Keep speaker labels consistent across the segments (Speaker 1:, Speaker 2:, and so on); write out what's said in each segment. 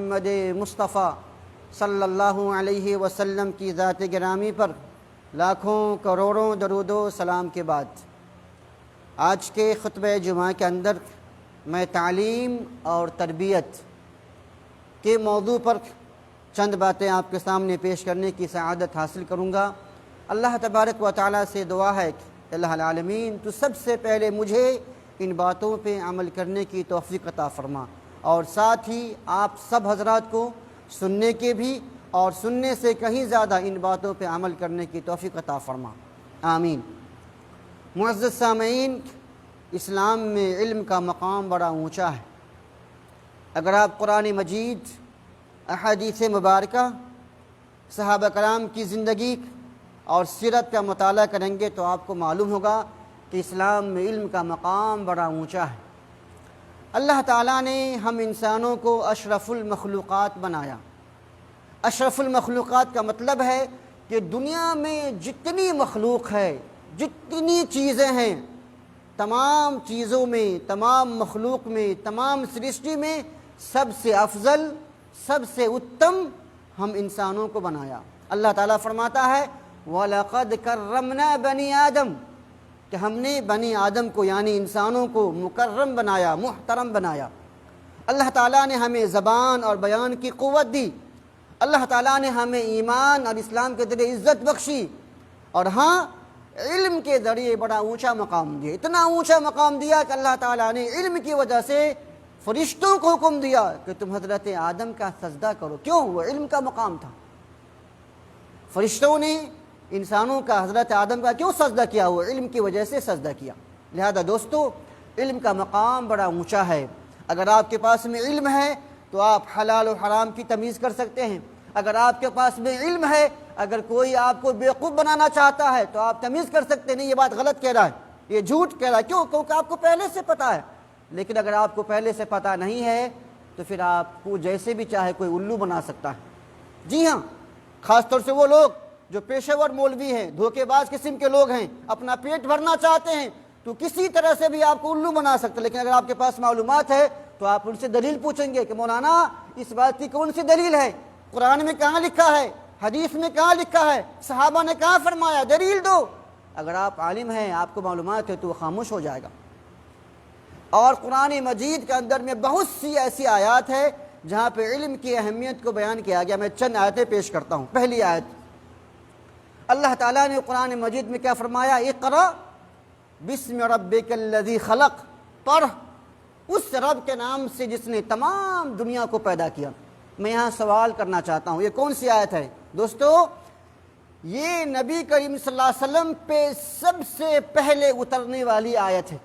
Speaker 1: محمد مصطفیٰ صلی اللہ علیہ وسلم کی ذات گرامی پر لاکھوں کروڑوں درود و سلام کے بعد آج کے خطبہ جمعہ کے اندر میں تعلیم اور تربیت کے موضوع پر چند باتیں آپ کے سامنے پیش کرنے کی سعادت حاصل کروں گا۔ اللہ تبارک و تعالیٰ سے دعا ہے کہ اللہ العالمین تو سب سے پہلے مجھے ان باتوں پہ عمل کرنے کی توفیق عطا فرما، اور ساتھ ہی آپ سب حضرات کو سننے کے بھی اور سننے سے کہیں زیادہ ان باتوں پہ عمل کرنے کی توفیق عطا فرما، آمین۔ معزز سامعین، اسلام میں علم کا مقام بڑا اونچا ہے۔ اگر آپ قرآن مجید، احادیث مبارکہ، صحابہ کرام کی زندگی اور سیرت کا مطالعہ کریں گے تو آپ کو معلوم ہوگا کہ اسلام میں علم کا مقام بڑا اونچا ہے۔ اللہ تعالیٰ نے ہم انسانوں کو اشرف المخلوقات بنایا۔ اشرف المخلوقات کا مطلب ہے کہ دنیا میں جتنی مخلوق ہے، جتنی چیزیں ہیں، تمام چیزوں میں، تمام مخلوق میں، تمام سرشٹی میں سب سے افضل، سب سے اتم ہم انسانوں کو بنایا۔ اللہ تعالیٰ فرماتا ہے وَلَقَدْ كَرَّمْنَا بَنِي آدم، کہ ہم نے بنی آدم کو یعنی انسانوں کو مکرم بنایا، محترم بنایا۔ اللہ تعالیٰ نے ہمیں زبان اور بیان کی قوت دی۔ اللہ تعالیٰ نے ہمیں ایمان اور اسلام کے ذریعے عزت بخشی، اور ہاں علم کے ذریعے بڑا اونچا مقام دیا۔ اتنا اونچا مقام دیا کہ اللہ تعالیٰ نے علم کی وجہ سے فرشتوں کو حکم دیا کہ تم حضرت آدم کا سجدہ کرو۔ کیوں؟ وہ علم کا مقام تھا۔ فرشتوں نے انسانوں کا حضرت آدم کا کیوں سجدہ کیا؟ وہ علم کی وجہ سے سجدہ کیا۔ لہذا دوستو، علم کا مقام بڑا اونچا ہے۔ اگر آپ کے پاس میں علم ہے تو آپ حلال و حرام کی تمیز کر سکتے ہیں۔ اگر آپ کے پاس میں علم ہے، اگر کوئی آپ کو بیوقوف بنانا چاہتا ہے تو آپ تمیز کر سکتے ہیں، نہیں یہ بات غلط کہہ رہا ہے، یہ جھوٹ کہہ رہا ہے۔ کیوں؟ کیونکہ آپ کو پہلے سے پتہ ہے۔ لیکن اگر آپ کو پہلے سے پتہ نہیں ہے تو پھر آپ کو جیسے بھی چاہے کوئی الو بنا سکتا ہے۔ جی ہاں، خاص طور سے وہ لوگ جو پیشہ ور مولوی ہیں، دھوکے باز قسم کے لوگ ہیں، اپنا پیٹ بھرنا چاہتے ہیں تو کسی طرح سے بھی آپ کو الو بنا سکتے ہیں۔ لیکن اگر آپ کے پاس معلومات ہے تو آپ ان سے دلیل پوچھیں گے کہ مولانا اس بات کی کون سی دلیل ہے؟ قرآن میں کہاں لکھا ہے؟ حدیث میں کہاں لکھا ہے؟ صحابہ نے کہاں فرمایا؟ دلیل دو۔ اگر آپ عالم ہیں، آپ کو معلومات ہے، تو وہ خاموش ہو جائے گا۔ اور قرآن مجید کے اندر میں بہت سی ایسی آیات ہے جہاں پہ علم کی اہمیت کو بیان کیا گیا۔ میں چند آیتیں پیش کرتا ہوں۔ پہلی آیت، اللہ تعالیٰ نے قرآن مجید میں کیا فرمایا؟ اقرأ بسم ربک الذی خلق، پڑھ اس رب کے نام سے جس نے تمام دنیا کو پیدا کیا۔ میں یہاں سوال کرنا چاہتا ہوں، یہ کون سی آیت ہے؟ دوستو، یہ نبی کریم صلی اللہ علیہ وسلم پہ سب سے پہلے اترنے والی آیت ہے۔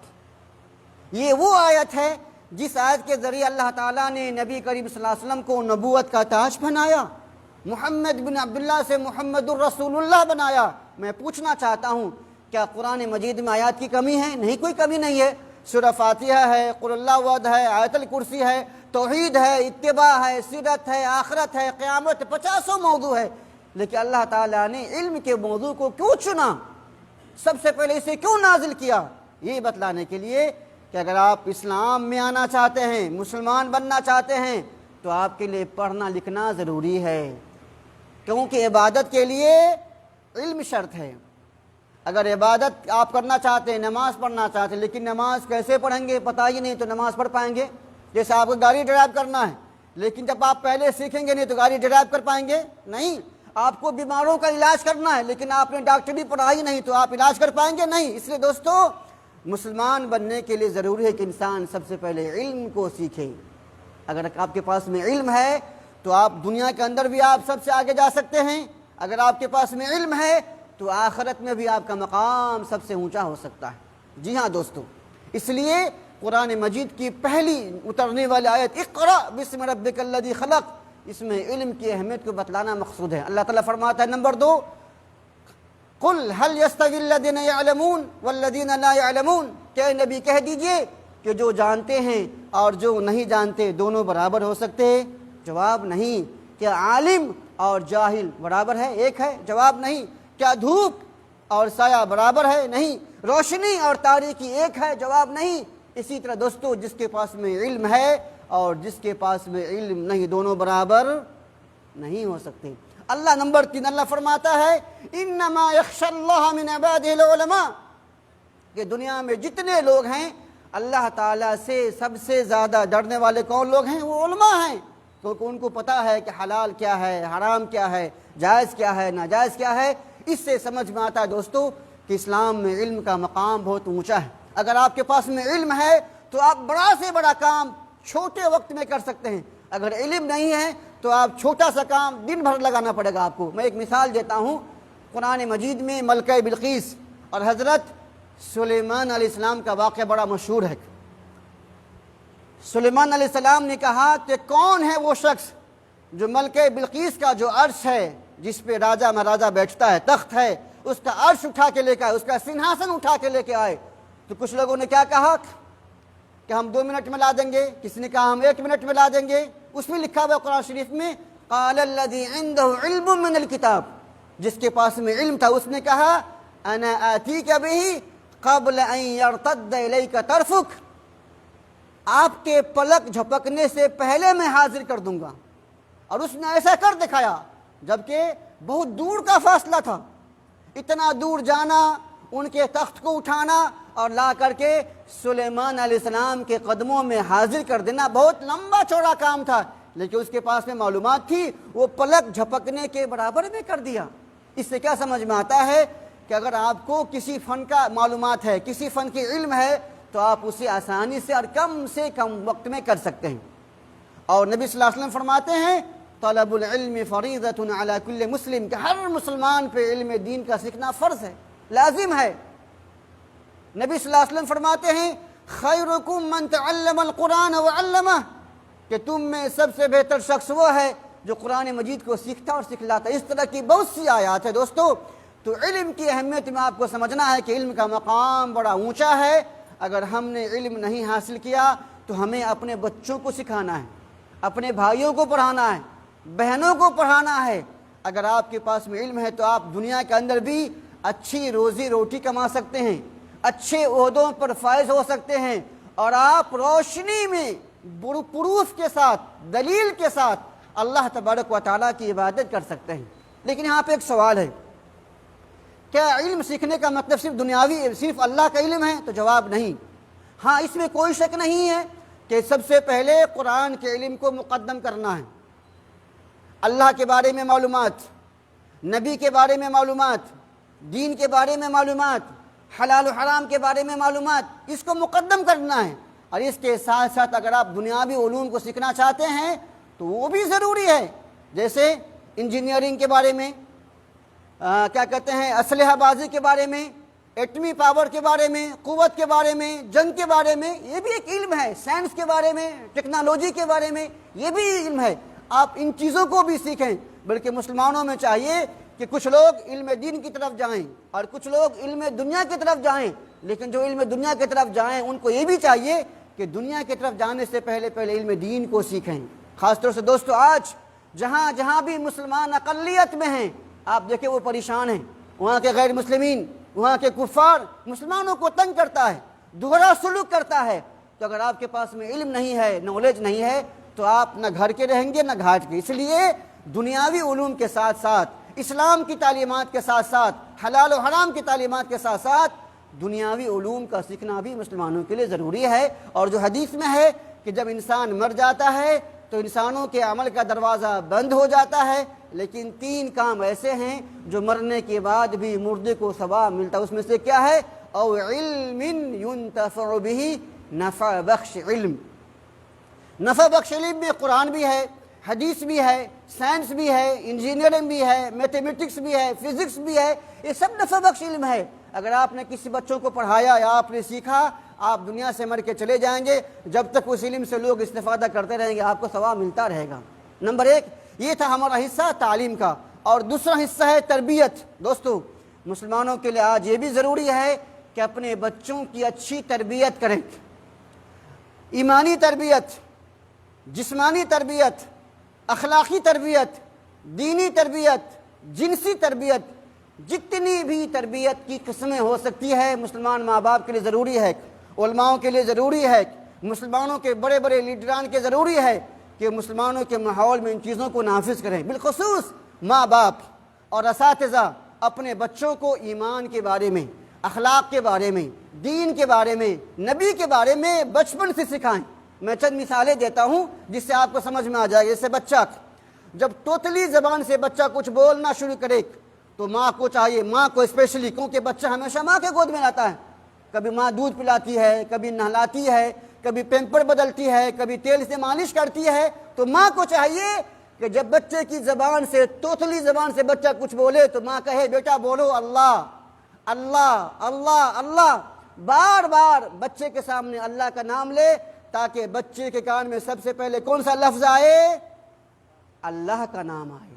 Speaker 1: یہ وہ آیت ہے جس آیت کے ذریعے اللہ تعالیٰ نے نبی کریم صلی اللہ علیہ وسلم کو نبوت کا تاج پہنایا، محمد بن عبداللہ سے محمد الرسول اللہ بنایا۔ میں پوچھنا چاہتا ہوں، کیا قرآن مجید میں آیات کی کمی ہے؟ نہیں، کوئی کمی نہیں ہے۔ سورہ فاتحہ ہے، قل اللہ احد ہے، آیت الکرسی ہے، توحید ہے، اتباع ہے، سیرت ہے، آخرت ہے، قیامت، 50 موضوع ہے۔ لیکن اللہ تعالیٰ نے علم کے موضوع کو کیوں چنا؟ سب سے پہلے اسے کیوں نازل کیا؟ یہ بتلانے کے لیے کہ اگر آپ اسلام میں آنا چاہتے ہیں، مسلمان بننا چاہتے ہیں، تو آپ کے لیے پڑھنا لکھنا ضروری ہے، کیونکہ عبادت کے لیے علم شرط ہے۔ اگر عبادت آپ کرنا چاہتے ہیں، نماز پڑھنا چاہتے ہیں، لیکن نماز کیسے پڑھیں گے پتہ ہی نہیں، تو نماز پڑھ پائیں گے؟ جیسے آپ کو گاڑی ڈرائیو کرنا ہے، لیکن جب آپ پہلے سیکھیں گے نہیں تو گاڑی ڈرائیو کر پائیں گے؟ نہیں۔ آپ کو بیماروں کا علاج کرنا ہے، لیکن آپ نے ڈاکٹری پڑھائی نہیں تو آپ علاج کر پائیں گے؟ نہیں۔ اس لیے دوستو، مسلمان بننے کے لیے ضروری ہے کہ انسان سب سے پہلے علم کو سیکھے۔ اگر آپ کے پاس میں علم ہے تو آپ دنیا کے اندر بھی آپ سب سے آگے جا سکتے ہیں۔ اگر آپ کے پاس میں علم ہے تو آخرت میں بھی آپ کا مقام سب سے اونچا ہو سکتا ہے۔ جی ہاں دوستو، اس لیے قرآن مجید کی پہلی اترنے والی آیت اقرأ بسم ربک الذی خلق، اس میں علم کی اہمیت کو بتلانا مقصود ہے۔ اللہ تعالیٰ فرماتا ہے نمبر 2، قل هل يستوي الذين يعلمون والذين لا يعلمون، کہ نبی کہہ دیجئے کہ جو جانتے ہیں اور جو نہیں جانتے دونوں برابر ہو سکتے ہیں؟ جواب نہیں۔ کیا عالم اور جاہل برابر ہے؟ ایک ہے؟ جواب نہیں۔ کیا دھوپ اور سایہ برابر ہے؟ نہیں۔ روشنی اور تاریکی ایک ہے؟ جواب نہیں۔ اسی طرح دوستو، جس کے پاس میں علم ہے اور جس کے پاس میں علم نہیں، دونوں برابر نہیں ہو سکتے۔ اللہ نمبر 3 اللہ فرماتا ہے انما یخشی اللہ من عبادہ العلماء، کہ دنیا میں جتنے لوگ ہیں اللہ تعالیٰ سے سب سے زیادہ ڈرنے والے کون لوگ ہیں؟ وہ علماء ہیں، کیونکہ ان کو پتہ ہے کہ حلال کیا ہے، حرام کیا ہے، جائز کیا ہے، ناجائز کیا ہے۔ اس سے سمجھ میں آتا ہے دوستو کہ اسلام میں علم کا مقام بہت اونچا ہے۔ اگر آپ کے پاس میں علم ہے تو آپ بڑا سے بڑا کام چھوٹے وقت میں کر سکتے ہیں، اگر علم نہیں ہے تو آپ چھوٹا سا کام دن بھر لگانا پڑے گا آپ کو۔ میں ایک مثال دیتا ہوں، قرآن مجید میں ملکہ بلقیس اور حضرت سلیمان علیہ السلام کا واقعہ بڑا مشہور ہے۔ سلیمان علیہ السلام نے کہا کہ کون ہے وہ شخص جو ملکہ بلقیس کا جو عرش ہے، جس پہ راجہ مہاراجہ بیٹھتا ہے، تخت ہے، اس کا عرش اٹھا کے لے کے آئے، اس کا سنہاسن اٹھا کے لے کے آئے۔ تو کچھ لوگوں نے کیا کہا کہ ہم 2 منٹ میں لا دیں گے، کسی نے کہا ہم 1 منٹ میں لا دیں گے۔ اس میں لکھا ہوا قرآن شریف میں قال الذی عنده علم من الکتاب، جس کے پاس میں علم تھا اس نے کہا انا آتیک بہ قبل ان یرتد الیک طرفک، آپ کے پلک جھپکنے سے پہلے میں حاضر کر دوں گا۔ اور اس نے ایسا کر دکھایا، جبکہ بہت دور کا فاصلہ تھا، اتنا دور جانا، ان کے تخت کو اٹھانا اور لا کر کے سلیمان علیہ السلام کے قدموں میں حاضر کر دینا بہت لمبا چوڑا کام تھا، لیکن اس کے پاس میں معلومات تھی، وہ پلک جھپکنے کے برابر میں کر دیا۔ اس سے کیا سمجھ میں آتا ہے کہ اگر آپ کو کسی فن کا معلومات ہے، کسی فن کی علم ہے، تو آپ اسے آسانی سے کم وقت میں کر سکتے ہیں۔ اور نبی صلی اللہ علیہ وسلم فرماتے ہیں طلب العلم فریضۃ علی کل مسلم، کہ ہر مسلمان پہ علم دین کا سیکھنا فرض ہے، لازم ہے۔ نبی صلی اللہ علیہ وسلم فرماتے ہیں خیرکم من تعلم القرآن وعلمہ، کہ تم میں سب سے بہتر شخص وہ ہے جو قرآن مجید کو سیکھتا اور سکھلاتا۔ اس طرح کی بہت سی آیات ہے دوستو۔ تو علم کی اہمیت میں آپ کو سمجھنا ہے کہ علم کا مقام بڑا اونچا ہے۔ اگر ہم نے علم نہیں حاصل کیا تو ہمیں اپنے بچوں کو سکھانا ہے، اپنے بھائیوں کو پڑھانا ہے، بہنوں کو پڑھانا ہے۔ اگر آپ کے پاس میں علم ہے تو آپ دنیا کے اندر بھی اچھی روزی روٹی کما سکتے ہیں، اچھے عہدوں پر فائز ہو سکتے ہیں، اور آپ روشنی میں پروف کے ساتھ، دلیل کے ساتھ اللہ تبارک و تعالیٰ کی عبادت کر سکتے ہیں۔ لیکن یہاں پہ ایک سوال ہے، کیا علم سیکھنے کا مطلب صرف دنیاوی، صرف اللہ کا علم ہے؟ تو جواب نہیں۔ ہاں، اس میں کوئی شک نہیں ہے کہ سب سے پہلے قرآن کے علم کو مقدم کرنا ہے۔ اللہ کے بارے میں معلومات، نبی کے بارے میں معلومات، دین کے بارے میں معلومات، حلال و حرام کے بارے میں معلومات، اس کو مقدم کرنا ہے۔ اور اس کے ساتھ ساتھ اگر آپ دنیاوی علوم کو سیکھنا چاہتے ہیں تو وہ بھی ضروری ہے، جیسے انجینئرنگ کے بارے میں، کیا کہتے ہیں، اسلحہ بازی کے بارے میں، ایٹمی پاور کے بارے میں، قوت کے بارے میں، جنگ کے بارے میں، یہ بھی ایک علم ہے۔ سائنس کے بارے میں، ٹیکنالوجی کے بارے میں، یہ بھی علم ہے۔ آپ ان چیزوں کو بھی سیکھیں۔ بلکہ مسلمانوں میں چاہیے کہ کچھ لوگ علم دین کی طرف جائیں اور کچھ لوگ علم دنیا کی طرف جائیں، لیکن جو علم دنیا کی طرف جائیں ان کو یہ بھی چاہیے کہ دنیا کی طرف جانے سے پہلے علم دین کو سیکھیں۔ خاص طور سے دوستو آج جہاں بھی مسلمان اقلیت میں ہیں، آپ دیکھیں وہ پریشان ہیں، وہاں کے غیر مسلمین، وہاں کے کفار مسلمانوں کو تنگ کرتا ہے، دوہرا سلوک کرتا ہے۔ تو اگر آپ کے پاس میں علم نہیں ہے، نالج نہیں ہے، تو آپ نہ گھر کے رہیں گے نہ گھاٹ کے۔ اس لیے دنیاوی علوم کے ساتھ ساتھ، اسلام کی تعلیمات کے ساتھ ساتھ، حلال و حرام کی تعلیمات کے ساتھ ساتھ دنیاوی علوم کا سیکھنا بھی مسلمانوں کے لیے ضروری ہے۔ اور جو حدیث میں ہے کہ جب انسان مر جاتا ہے تو انسانوں کے عمل کا دروازہ بند ہو جاتا ہے، لیکن 3 کام ایسے ہیں جو مرنے کے بعد بھی مردے کو ثواب ملتا ہے۔ اس میں سے کیا ہے؟ او علم ينتفع به، نفع بخش علم۔ نفع بخش علم میں قرآن بھی ہے، حدیث بھی ہے، سائنس بھی ہے، انجینئرنگ بھی ہے، میتھمیٹکس بھی ہے، فزکس بھی ہے، یہ سب نفع بخش علم ہے۔ اگر آپ نے کسی بچوں کو پڑھایا یا آپ نے سیکھا، آپ دنیا سے مر کے چلے جائیں گے، جب تک اس علم سے لوگ استفادہ کرتے رہیں گے آپ کو ثواب ملتا رہے گا۔ نمبر 1 یہ تھا ہمارا حصہ تعلیم کا، اور دوسرا حصہ ہے تربیت۔ دوستو مسلمانوں کے لیے آج یہ بھی ضروری ہے کہ اپنے بچوں کی اچھی تربیت کریں، ایمانی تربیت، جسمانی تربیت، اخلاقی تربیت، دینی تربیت، جنسی تربیت، جتنی بھی تربیت کی قسمیں ہو سکتی ہے مسلمان ماں باپ کے لیے ضروری ہے، علماؤں کے لیے ضروری ہے، مسلمانوں کے بڑے بڑے لیڈران کے ضروری ہے کہ مسلمانوں کے ماحول میں ان چیزوں کو نافذ کریں، بالخصوص ماں باپ اور اساتذہ اپنے بچوں کو ایمان کے بارے میں، اخلاق کے بارے میں، دین کے بارے میں، نبی کے بارے میں بچپن سے سکھائیں۔ میں چند مثالیں دیتا ہوں جس سے آپ کو سمجھ میں آ جائے گا۔ جیسے بچہ جب توتلی زبان سے بچہ کچھ بولنا شروع کرے تو ماں کو چاہیے، ماں کو اسپیشلی، کیونکہ بچہ ہمیشہ ماں کے گود میں رہتا ہے، کبھی ماں دودھ پلاتی ہے، کبھی نہلاتی ہے، کبھی پیمپر بدلتی ہے، کبھی تیل سے مالش کرتی ہے، تو ماں کو چاہیے کہ جب بچے کی زبان سے، توتلی زبان سے بچہ کچھ بولے تو ماں کہے بیٹا بولو اللہ اللہ اللہ اللہ، بار بار بچے کے سامنے اللہ کا نام لے، تاکہ بچے کے کان میں سب سے پہلے کون سا لفظ آئے؟ اللہ کا نام آئے۔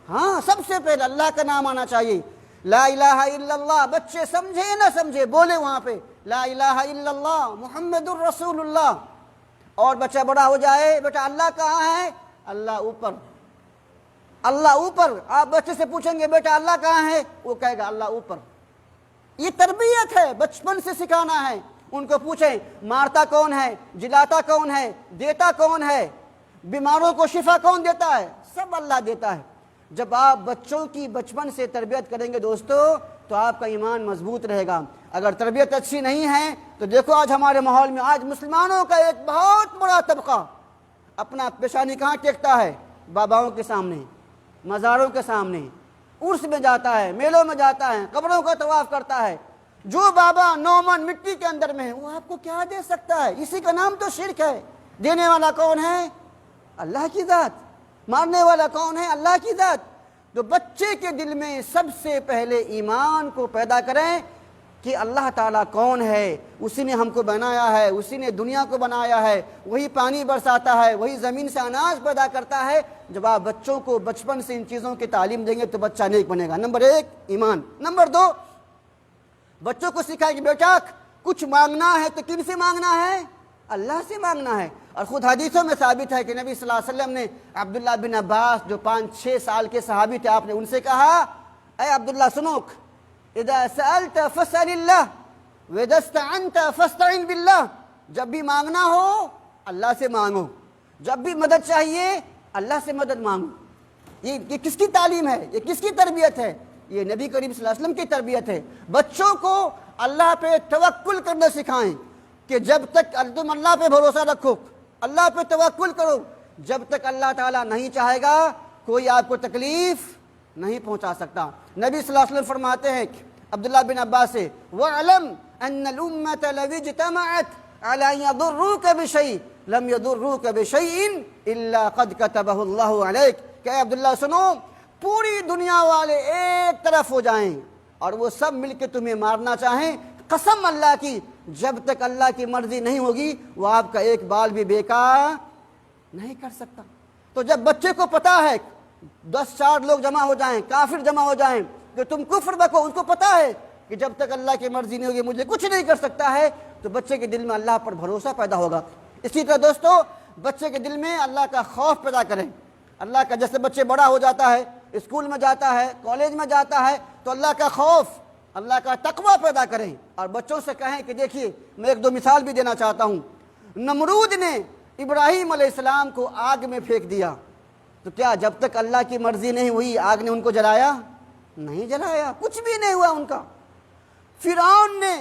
Speaker 1: ہاں، سب سے پہلے اللہ کا نام آنا چاہیے۔ لا الہ الا اللہ، بچے سمجھے نہ سمجھے بولے وہاں پہ لا الہ الا اللہ محمد الرسول اللہ۔ اور بچہ بڑا ہو جائے، بیٹا اللہ کہاں ہے؟ اللہ اوپر، اللہ اوپر۔ آپ بچے سے پوچھیں گے بیٹا اللہ کہاں ہے؟ وہ کہے گا اللہ اوپر۔ یہ تربیت ہے، بچپن سے سکھانا ہے۔ ان کو پوچھیں مارتا کون ہے، جلاتا کون ہے، دیتا کون ہے، بیماروں کو شفا کون دیتا ہے؟ سب اللہ دیتا ہے۔ جب آپ بچوں کی بچپن سے تربیت کریں گے دوستو تو آپ کا ایمان مضبوط رہے گا۔ اگر تربیت اچھی نہیں ہے تو دیکھو آج ہمارے ماحول میں آج مسلمانوں کا ایک بہت بڑا طبقہ اپنا پیشانی کہاں ٹیکتا ہے؟ باباؤں کے سامنے، مزاروں کے سامنے، عرس میں جاتا ہے، میلوں میں جاتا ہے، قبروں کا طواف کرتا ہے۔ جو بابا 9 من مٹی کے اندر میں ہے وہ آپ کو کیا دے سکتا ہے؟ اسی کا نام تو شرک ہے۔ دینے والا کون ہے؟ اللہ کی ذات۔ مارنے والا کون ہے؟ اللہ کی ذات۔ تو بچے کے دل میں سب سے پہلے ایمان کو پیدا کریں کہ اللہ تعالیٰ کون ہے، اسی نے ہم کو بنایا ہے، اسی نے دنیا کو بنایا ہے، وہی پانی برساتا ہے، وہی زمین سے اناج پیدا کرتا ہے۔ جب آپ بچوں کو بچپن سے ان چیزوں کی تعلیم دیں گے تو بچہ نیک بنے گا۔ نمبر 1 ایمان۔ نمبر 2 بچوں کو سکھائیں کہ بیٹا کچھ مانگنا ہے تو کن سے مانگنا ہے؟ اللہ سے مانگنا ہے۔ اور خود حدیثوں میں ثابت ہے کہ نبی صلی اللہ علیہ وسلم نے عبداللہ بن عباس جو 5-6 سال کے صحابی تھے، آپ نے ان سے کہا اے عبداللہ سنوک، اذا سألت فاسأل اللہ واذا استعنت فاستعن باللہ، جب بھی مانگنا ہو اللہ سے مانگو، جب بھی مدد چاہیے اللہ سے مدد مانگو۔ یہ کس کی تعلیم ہے؟ یہ کس کی تربیت ہے؟ یہ نبی کریم صلی اللہ علیہ وسلم کی تربیت ہے۔ بچوں کو اللہ پہ توکل کرنا سکھائیں کہ جب تک تم اللہ پہ بھروسہ رکھو، اللہ پہ توکل کرو، جب تک اللہ تعالیٰ نہیں چاہے گا کوئی آپ کو تکلیف نہیں پہنچا سکتا۔ نبی صلی اللہ علیہ وسلم فرماتے ہیں عبداللہ بن عباس سے وَعْلَمْ أَنَّ الْأُمَّةَ لَوْ اجْتَمَعَتْ عَلَىٰ أَن يَضُرُّوكَ بِشَيْءٍ لَمْ يَضُرُّوكَ بِشَيْءٍ إِلَّا قَدْ كَتَبَهُ اللَّهُ عَلَيْكَ۔ کہ عبداللہ سنو، پوری دنیا والے ایک طرف ہو جائیں اور وہ سب مل کے تمہیں مارنا چاہیں، قسم اللہ کی جب تک اللہ کی مرضی نہیں ہوگی وہ آپ کا ایک بال بھی بیکار نہیں کر سکتا۔ تو جب بچے کو پتا ہے 10-4 لوگ جمع ہو جائیں، کافر جمع ہو جائیں کہ تم کفر بکو، ان کو پتا ہے کہ جب تک اللہ کی مرضی نہیں ہوگی مجھے کچھ نہیں کر سکتا ہے، تو بچے کے دل میں اللہ پر بھروسہ پیدا ہوگا۔ اسی طرح دوستو بچے کے دل میں اللہ کا خوف پیدا کریں۔ اللہ کا، جیسے بچے بڑا ہو جاتا ہے، اسکول میں جاتا ہے، کالج میں جاتا ہے، تو اللہ کا خوف، اللہ کا تقوی پیدا کریں اور بچوں سے کہیں کہ دیکھیے میں 1-2 مثال بھی دینا چاہتا ہوں۔ نمرود نے ابراہیم علیہ السلام کو آگ میں پھینک دیا، تو کیا جب تک اللہ کی مرضی نہیں ہوئی آگ نے ان کو جلایا؟ نہیں جلایا، کچھ بھی نہیں ہوا ان کا۔ فرعون نے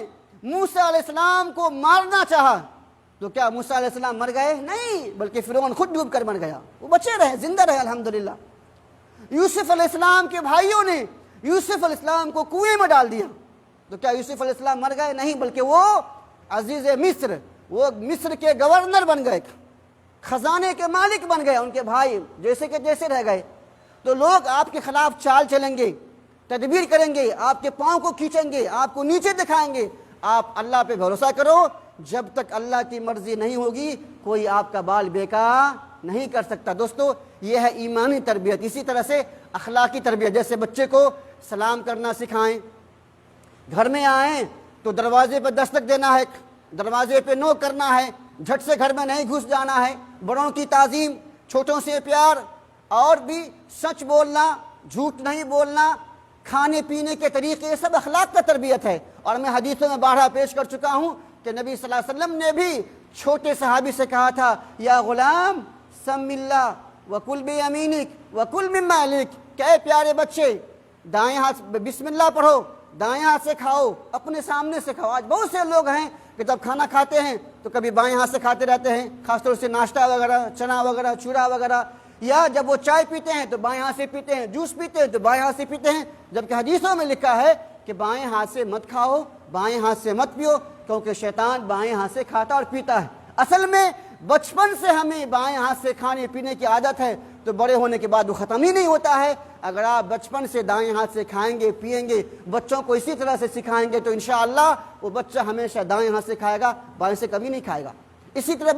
Speaker 1: موسیٰ علیہ السلام کو مارنا چاہا، تو کیا موسیٰ علیہ السلام مر گئے؟ نہیں، بلکہ فرعون خود ڈوب کر مر گیا، وہ بچے رہے، زندہ رہے الحمدللہ۔ یوسف علیہ السلام کے بھائیوں نے یوسف علیہ السلام کو کنویں میں ڈال دیا، تو کیا یوسف علیہ السلام مر گئے؟ نہیں، بلکہ وہ عزیز مصر، وہ مصر کے گورنر بن گئے، خزانے کے مالک بن گئے، ان کے بھائی جیسے کہ جیسے رہ گئے۔ تو لوگ آپ کے خلاف چال چلیں گے، تدبیر کریں گے، آپ کے پاؤں کو کھینچیں گے، آپ کو نیچے دکھائیں گے، آپ اللہ پہ بھروسہ کرو، جب تک اللہ کی مرضی نہیں ہوگی کوئی آپ کا بال بیکار نہیں کر سکتا۔ دوستو یہ ہے ایمانی تربیت۔ اسی طرح سے اخلاقی تربیت، جیسے بچے کو سلام کرنا سکھائیں، گھر میں آئیں تو دروازے پہ دستک دینا ہے، دروازے پہ نوک کرنا ہے، جھٹ سے گھر میں نہیں گھس جانا ہے، بڑوں کی تعظیم، چھوٹوں سے پیار، اور بھی سچ بولنا، جھوٹ نہیں بولنا، کھانے پینے کے طریقے، یہ سب اخلاق کا تربیت ہے۔ اور میں حدیثوں میں بارہا پیش کر چکا ہوں کہ نبی صلی اللہ علیہ وسلم نے بھی چھوٹے صحابی سے کہا تھا یا غلام سم اللہ وکل بیمینک وکل مما یلیک، کہ اے پیارے بچے دائیں ہاتھ بسم اللہ پڑھو، دائیں ہاتھ سے کھاؤ، اپنے سامنے سے کھاؤ۔ آج بہت سے لوگ ہیں کہ جب کھانا کھاتے ہیں تو کبھی بائیں ہاتھ سے کھاتے رہتے ہیں، خاص طور سے ناشتہ وغیرہ، چنا وغیرہ، چورا وغیرہ، یا جب وہ چائے پیتے ہیں تو بائیں ہاتھ سے پیتے ہیں، جوس پیتے ہیں تو بائیں ہاتھ سے پیتے ہیں، جبکہ حدیثوں میں لکھا ہے کہ بائیں ہاتھ سے مت کھاؤ، بائیں ہاتھ سے مت پیو، کیونکہ شیطان بائیں ہاتھ سے کھاتا اور پیتا ہے۔ اصل میں بچپن سے ہمیں بائیں ہاتھ سے کھانے پینے کی عادت ہے تو بڑے ہونے کے بعد وہ ختم ہی نہیں ہوتا ہے۔ اگر آپ بچپن سے دائیں ہاتھ سے کھائیں گے پیئیں گے، بچوں کو اسی طرح سے سکھائیں گے تو انشاءاللہ وہ بچہ ہمیشہ دائیں ہاتھ سے کھائے گا، بائیں سے کبھی نہیں کھائے گا۔ اسی طرح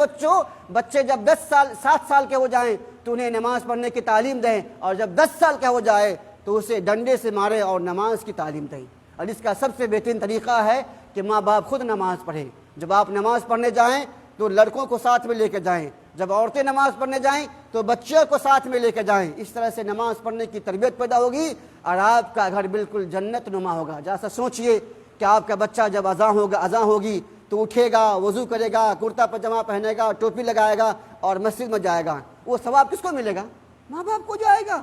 Speaker 1: بچے جب 7 سال کے ہو جائیں تو انہیں نماز پڑھنے کی تعلیم دیں، اور جب 10 سال کا ہو جائے تو اسے ڈنڈے سے مارے اور نماز کی تعلیم دیں۔ اور اس کا سب سے بہترین طریقہ ہے کہ ماں باپ خود نماز پڑھیں۔ جب آپ نماز پڑھنے جائیں تو لڑکوں کو ساتھ میں لے کے جائیں، جب عورتیں نماز پڑھنے جائیں تو بچوں کو ساتھ میں لے کے جائیں۔ اس طرح سے نماز پڑھنے کی تربیت پیدا ہوگی اور آپ کا گھر بالکل جنت نما ہوگا۔ جیسا سوچئے کہ آپ کا بچہ جب اذان ہوگی تو اٹھے گا، وضو کرے گا، کرتا پاجامہ پہنے گا، ٹوپی لگائے گا اور مسجد میں جائے گا، وہ ثواب کس کو ملے گا؟ ماں باپ کو جائے گا۔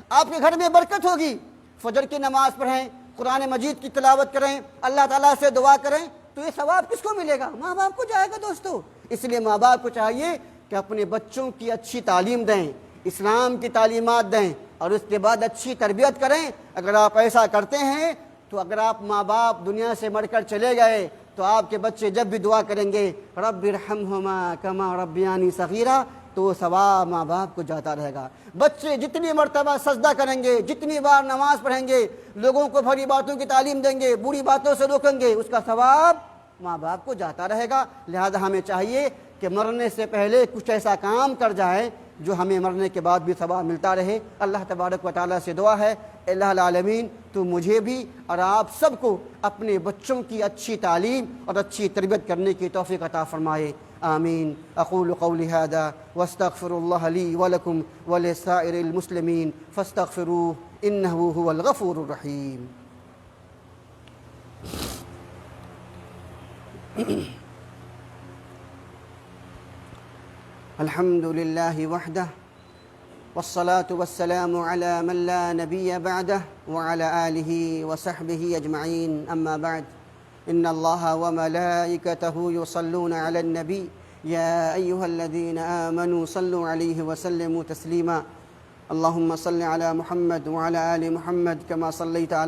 Speaker 1: آپ کے گھر میں برکت ہوگی، فجر کی نماز پڑھیں، قرآن مجید کی تلاوت کریں، اللہ تعالیٰ سے دعا کریں، تو یہ ثواب کس کو ملے گا؟ ماں باپ کو جائے گا دوستو۔ اس لیے ماں باپ کو چاہیے کہ اپنے بچوں کی اچھی تعلیم دیں، اسلام کی تعلیمات دیں اور اس کے بعد اچھی تربیت کریں۔ اگر آپ ایسا کرتے ہیں تو اگر آپ ماں باپ دنیا سے مر کر چلے گئے تو آپ کے بچے جب بھی دعا کریں گے رب ارحمہما کما ربیانی صغیرا، تو وہ ثواب ماں باپ کو جاتا رہے گا۔ بچے جتنی مرتبہ سجدہ کریں گے، جتنی بار نماز پڑھیں گے، لوگوں کو بھلی باتوں کی تعلیم دیں گے، بری باتوں سے روکیں گے، اس کا ثواب ماں باپ کو جاتا رہے گا۔ لہذا ہمیں چاہیے کہ مرنے سے پہلے کچھ ایسا کام کر جائیں جو ہمیں مرنے کے بعد بھی ثواب ملتا رہے۔ اللہ تبارک و تعالیٰ سے دعا ہے اللہ العالمین تو مجھے بھی اور آپ سب کو اپنے بچوں کی اچھی تعلیم اور اچھی تربیت کرنے کی توفیق عطا فرمائے، آمین۔ اقول قولی ھذا واستغفر اللہ لی ولکم ولسائر المسلمین فاستغفروہ انہ ھو الغفور الرحیم۔ الحمد لله وحده والصلاة والسلام على من لا نبي بعده وعلى آله وصحبه أجمعين، أما بعد، إن الله وملائكته يصلون على النبي يا أيها الذين آمنوا صلوا عليه وسلموا تسليما، اللهم صل على محمد وعلى آل محمد كما صليت على